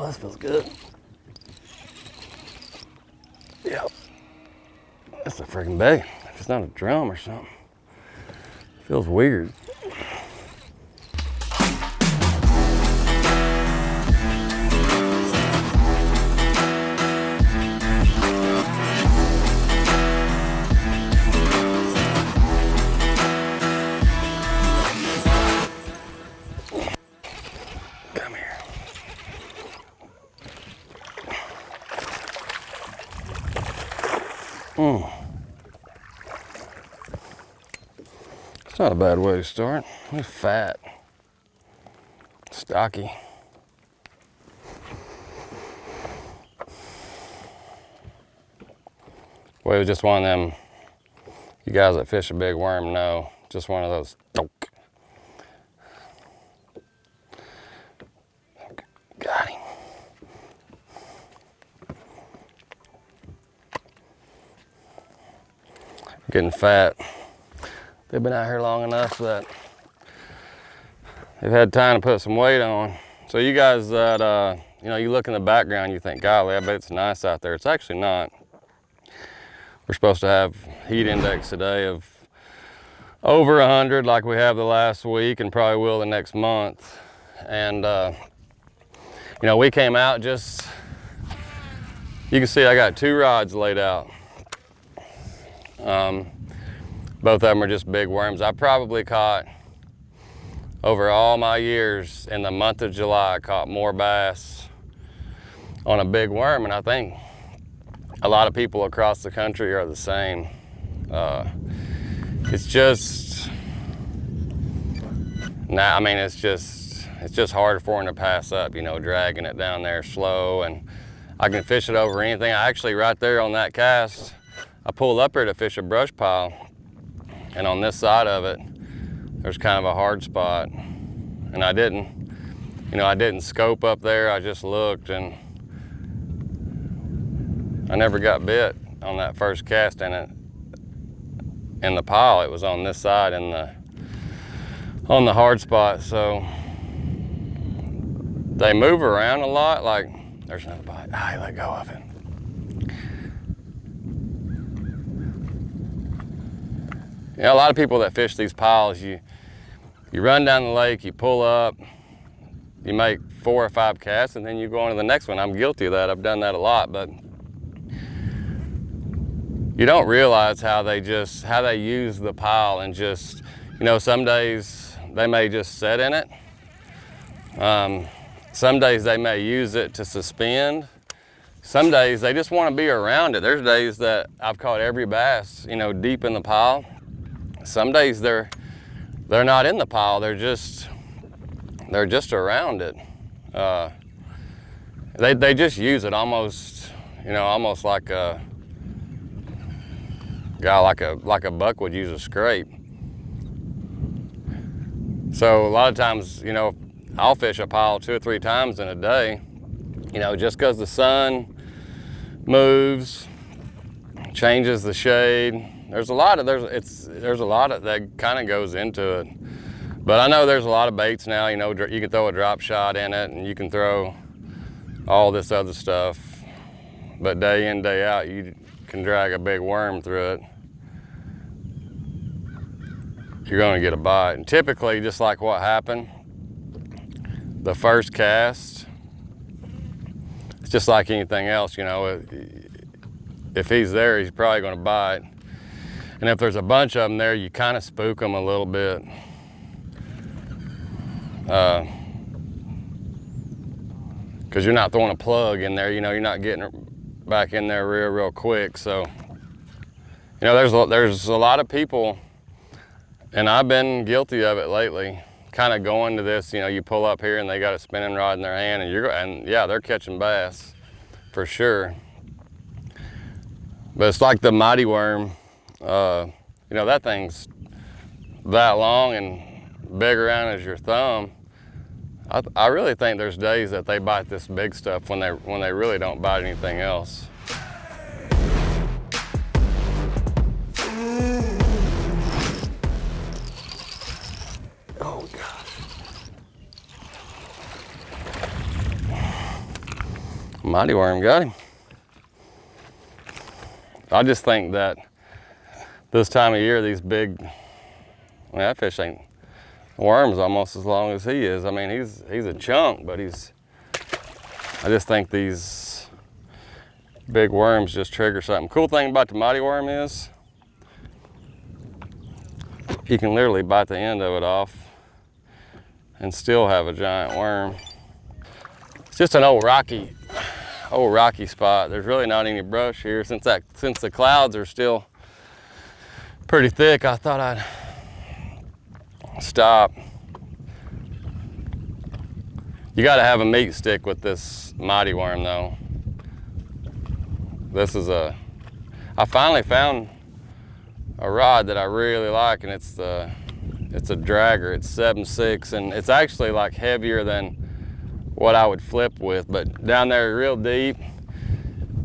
this feels good. Yep. That's a freaking bait. If it's not a drum or something. It feels weird. Come here. It's not a bad way to start. It's fat, stocky. Well, it was just one of them, you guys that fish a big worm know, just one of those. Got him. Getting fat. They've been out here long enough that they've had time to put some weight on. So you guys that, you know, you look in the background, you think, golly, I bet it's nice out there. It's actually not. We're supposed to have heat index today of over 100 like we have the last week and probably will the next month. And, you know, we came out just, you can see I got 2 rods laid out. Both of them are just big worms. I probably caught, over all my years, in the month of July, I caught more bass on a big worm, and I think a lot of people across the country are the same. It's just, I mean, it's just harder for them to pass up, you know, dragging it down there slow, and I can fish it over anything. I actually, right there on that cast, I pulled up here to fish a brush pile, and on this side of it, there's kind of a hard spot, and I didn't scope up there. I just looked, and I never got bit on that first cast in it. In the pile, it was on this side on the hard spot. So they move around a lot. Like, there's another bite. I let go of it. You know, a lot of people that fish these piles, you run down the lake, you pull up, you make 4 or 5 casts, and then you go on to the next one. I'm guilty of that. I've done that a lot, but you don't realize how they use the pile, and just, you know, some days they may just sit in it. Some days they may use it to suspend. Some days they just want to be around it. There's days that I've caught every bass, you know, deep in the pile. Some days they're not in the pile. They're just around it. They just use it almost, you know, almost like a guy like a buck would use a scrape. So a lot of times, you know, I'll fish a pile 2 or 3 times in a day, you know, just because the sun moves, changes the shade. There's a lot of that kind of goes into it. But I know there's a lot of baits now, you know, you can throw a drop shot in it, and you can throw all this other stuff. But day in, day out, you can drag a big worm through it. You're gonna get a bite. And typically, just like what happened, the first cast, it's just like anything else, you know, if he's there, he's probably gonna bite. And if there's a bunch of them there, you kind of spook them a little bit. Because you're not throwing a plug in there, you know, you're not getting back in there real quick. So, you know, there's a lot of people, and I've been guilty of it lately, kind of going to this, you know, you pull up here and they got a spinning rod in their hand, and yeah, they're catching bass for sure. But it's like the mighty worm. You know, that thing's that long and big around as your thumb. I really think there's days that they bite this big stuff when they really don't bite anything else. Oh gosh. Mighty worm got him. I just think that this time of year, these big, that fish ain't, worm's almost as long as he is. I mean, he's a chunk, but I just think these big worms just trigger something. Cool thing about the mighty worm is you can literally bite the end of it off and still have a giant worm. It's just an old rocky spot. There's really not any brush here. Since the clouds are still pretty thick, I thought I'd stop. You gotta have a meat stick with this mighty worm though. I finally found a rod that I really like, and it's a dragger. It's 7/6, and it's actually like heavier than what I would flip with, but down there real deep,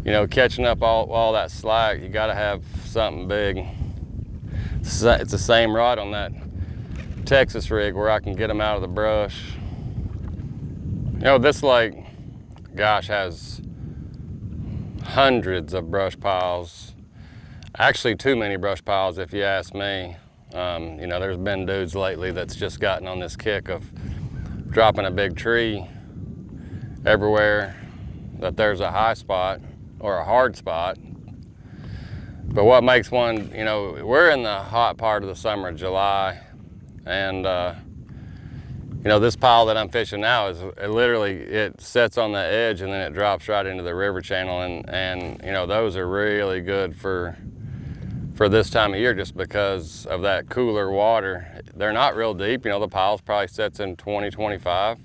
you know, catching up all that slack, you gotta have something big. It's the same rod on that Texas rig where I can get them out of the brush. You know, this lake, gosh, has hundreds of brush piles. Actually, too many brush piles if you ask me. You know, there's been dudes lately that's just gotten on this kick of dropping a big tree everywhere that there's a high spot or a hard spot. But what makes one, you know, we're in the hot part of the summer, July, and you know, this pile that I'm fishing now is it sets on the edge and then it drops right into the river channel, and you know, those are really good for this time of year just because of that cooler water. They're not real deep, you know, the pile's probably sets in 20, 25.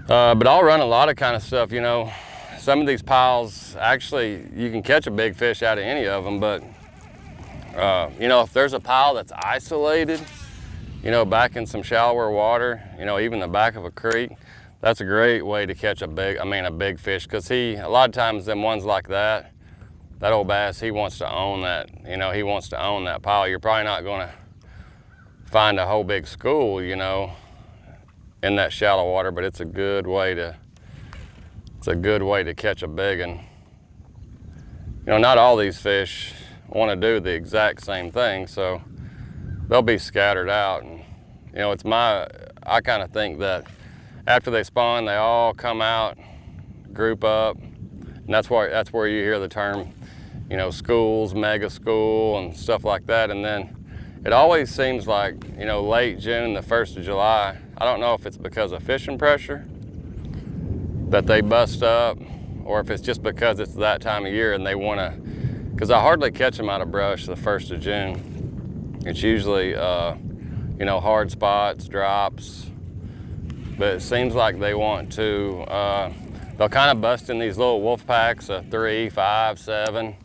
But I'll run a lot of kind of stuff, you know. Some of these piles, actually, you can catch a big fish out of any of them, but you know, if there's a pile that's isolated, you know, back in some shallower water, you know, even the back of a creek, that's a great way to catch a big fish, because a lot of times them ones like that old bass, he wants to own that, you know, he wants to own that pile. You're probably not gonna find a whole big school, you know, in that shallow water, but it's a good way to catch a big one. You know, not all these fish want to do the exact same thing, so they'll be scattered out. And you know, I kind of think that after they spawn, they all come out, group up, and that's where you hear the term, you know, schools, mega school, and stuff like that. And then it always seems like, you know, late June, the 1st of July, I don't know if it's because of fishing pressure that they bust up, or if it's just because it's that time of year and they want to, because I hardly catch them out of brush the 1st of June. It's usually, you know, hard spots, drops, but it seems like they want to, they'll kind of bust in these little wolf packs of 3, 5, 7,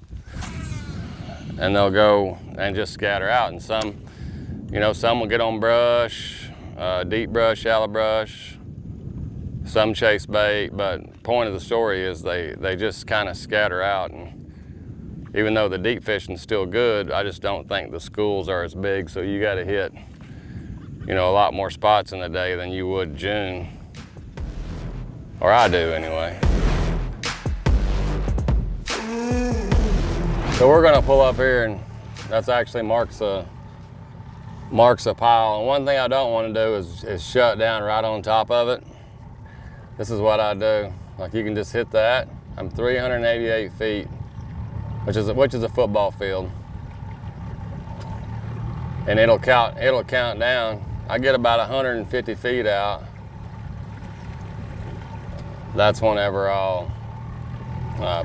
and they'll go and just scatter out. And some, you know, some will get on brush, deep brush, shallow brush, some chase bait, but point of the story is they just kind of scatter out. And even though the deep fishing's still good, I just don't think the schools are as big, so you got to hit, you know, a lot more spots in the day than you would June, or I do anyway. So we're gonna pull up here, and that's actually marks a pile. And one thing I don't want to do is shut down right on top of it. This is what I do. Like, you can just hit that. I'm 388 feet, which is a football field, and it'll count down. I get about 150 feet out. That's whenever I'll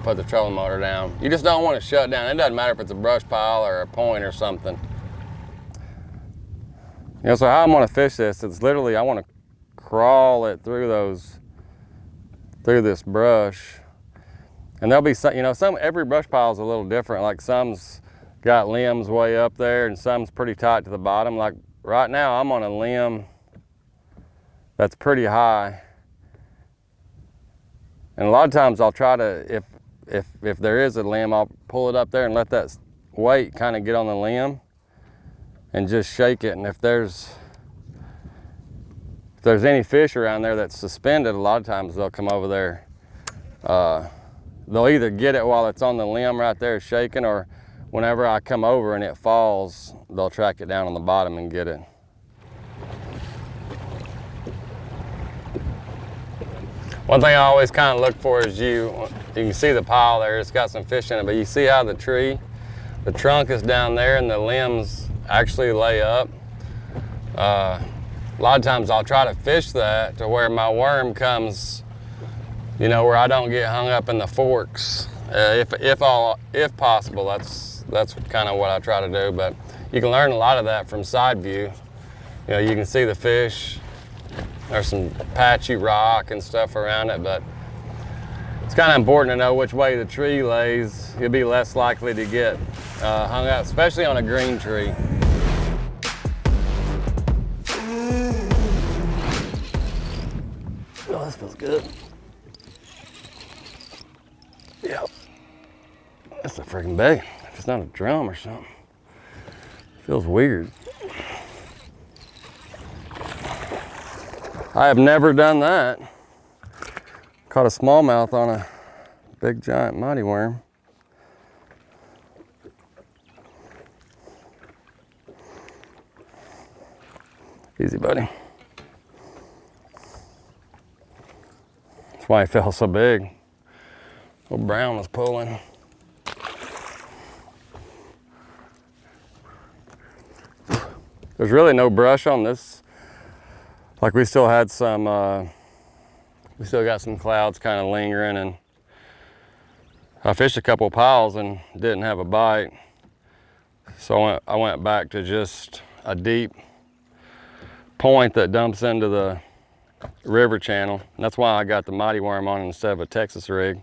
put the trolling motor down. You just don't want to shut down. It doesn't matter if it's a brush pile or a point or something. You know, so how I'm going to fish this, it's literally, I want to crawl it through this brush. And there'll be some, you know, every brush pile is a little different. Like, some's got limbs way up there and some's pretty tight to the bottom. Like right now I'm on a limb that's pretty high. And a lot of times I'll try to, if there is a limb, I'll pull it up there and let that weight kind of get on the limb and just shake it. And if there's any fish around there that's suspended, a lot of times they'll come over there they'll either get it while it's on the limb right there shaking, or whenever I come over and it falls, they'll track it down on the bottom and get it. One thing I always kind of look for is you can see the pile there, it's got some fish in it, but you see how the trunk is down there and the limbs actually lay up. A lot of times I'll try to fish that to where my worm comes, you know, where I don't get hung up in the forks. If possible, that's kind of what I try to do, but you can learn a lot of that from side view. You know, you can see the fish. There's some patchy rock and stuff around it, but it's kind of important to know which way the tree lays. You'll be less likely to get hung up, especially on a green tree. Oh, this feels good. Yep. That's a freaking bait. If it's not a drum or something. It feels weird. I have never done that. Caught a smallmouth on a big giant mighty worm. Easy, buddy. That's why he fell so big. Old Brown was pulling. There's really no brush on this. Like we still had some, we still got some clouds kind of lingering, and I fished a couple piles and didn't have a bite. So I went back to just a deep point that dumps into the river channel. And that's why I got the mighty worm on instead of a Texas rig.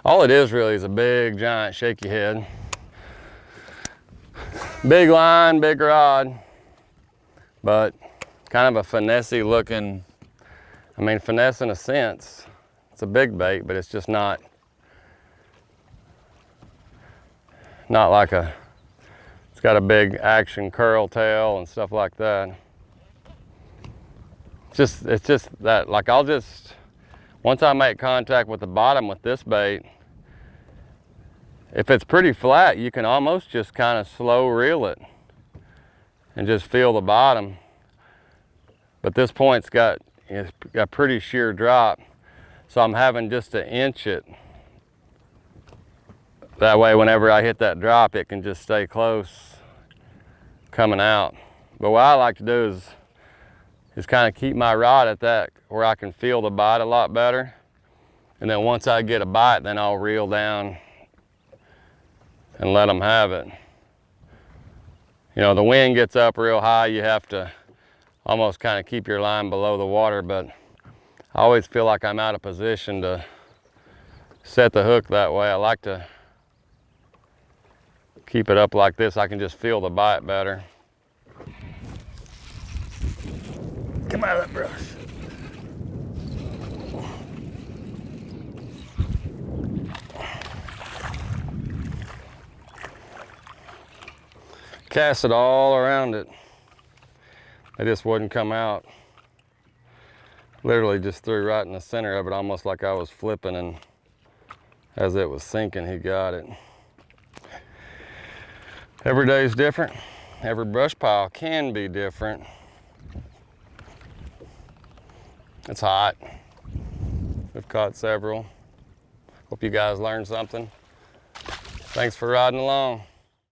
All it is really is a big, giant, shaky head. Big line, big rod, but kind of a finessey looking, I mean, finesse in a sense. It's a big bait, but it's just not like it's got a big action curl tail and stuff like that. It's just that, like once I make contact with the bottom with this bait, if it's pretty flat, you can almost just kind of slow reel it and just feel the bottom. But this point's got pretty sheer drop, so I'm having just to inch it. That way, whenever I hit that drop, it can just stay close coming out. But what I like to do is kind of keep my rod at that where I can feel the bite a lot better. And then once I get a bite, then I'll reel down and let them have it. You know, the wind gets up real high, you have to almost kind of keep your line below the water, but I always feel like I'm out of position to set the hook that way. I like to keep it up like this. I can just feel the bite better. Come out of that brush. Cast it all around it. It just wouldn't come out. Literally just threw right in the center of it, almost like I was flipping, and as it was sinking, he got it. Every day is different. Every brush pile can be different. It's hot. We've caught several. Hope you guys learned something. Thanks for riding along.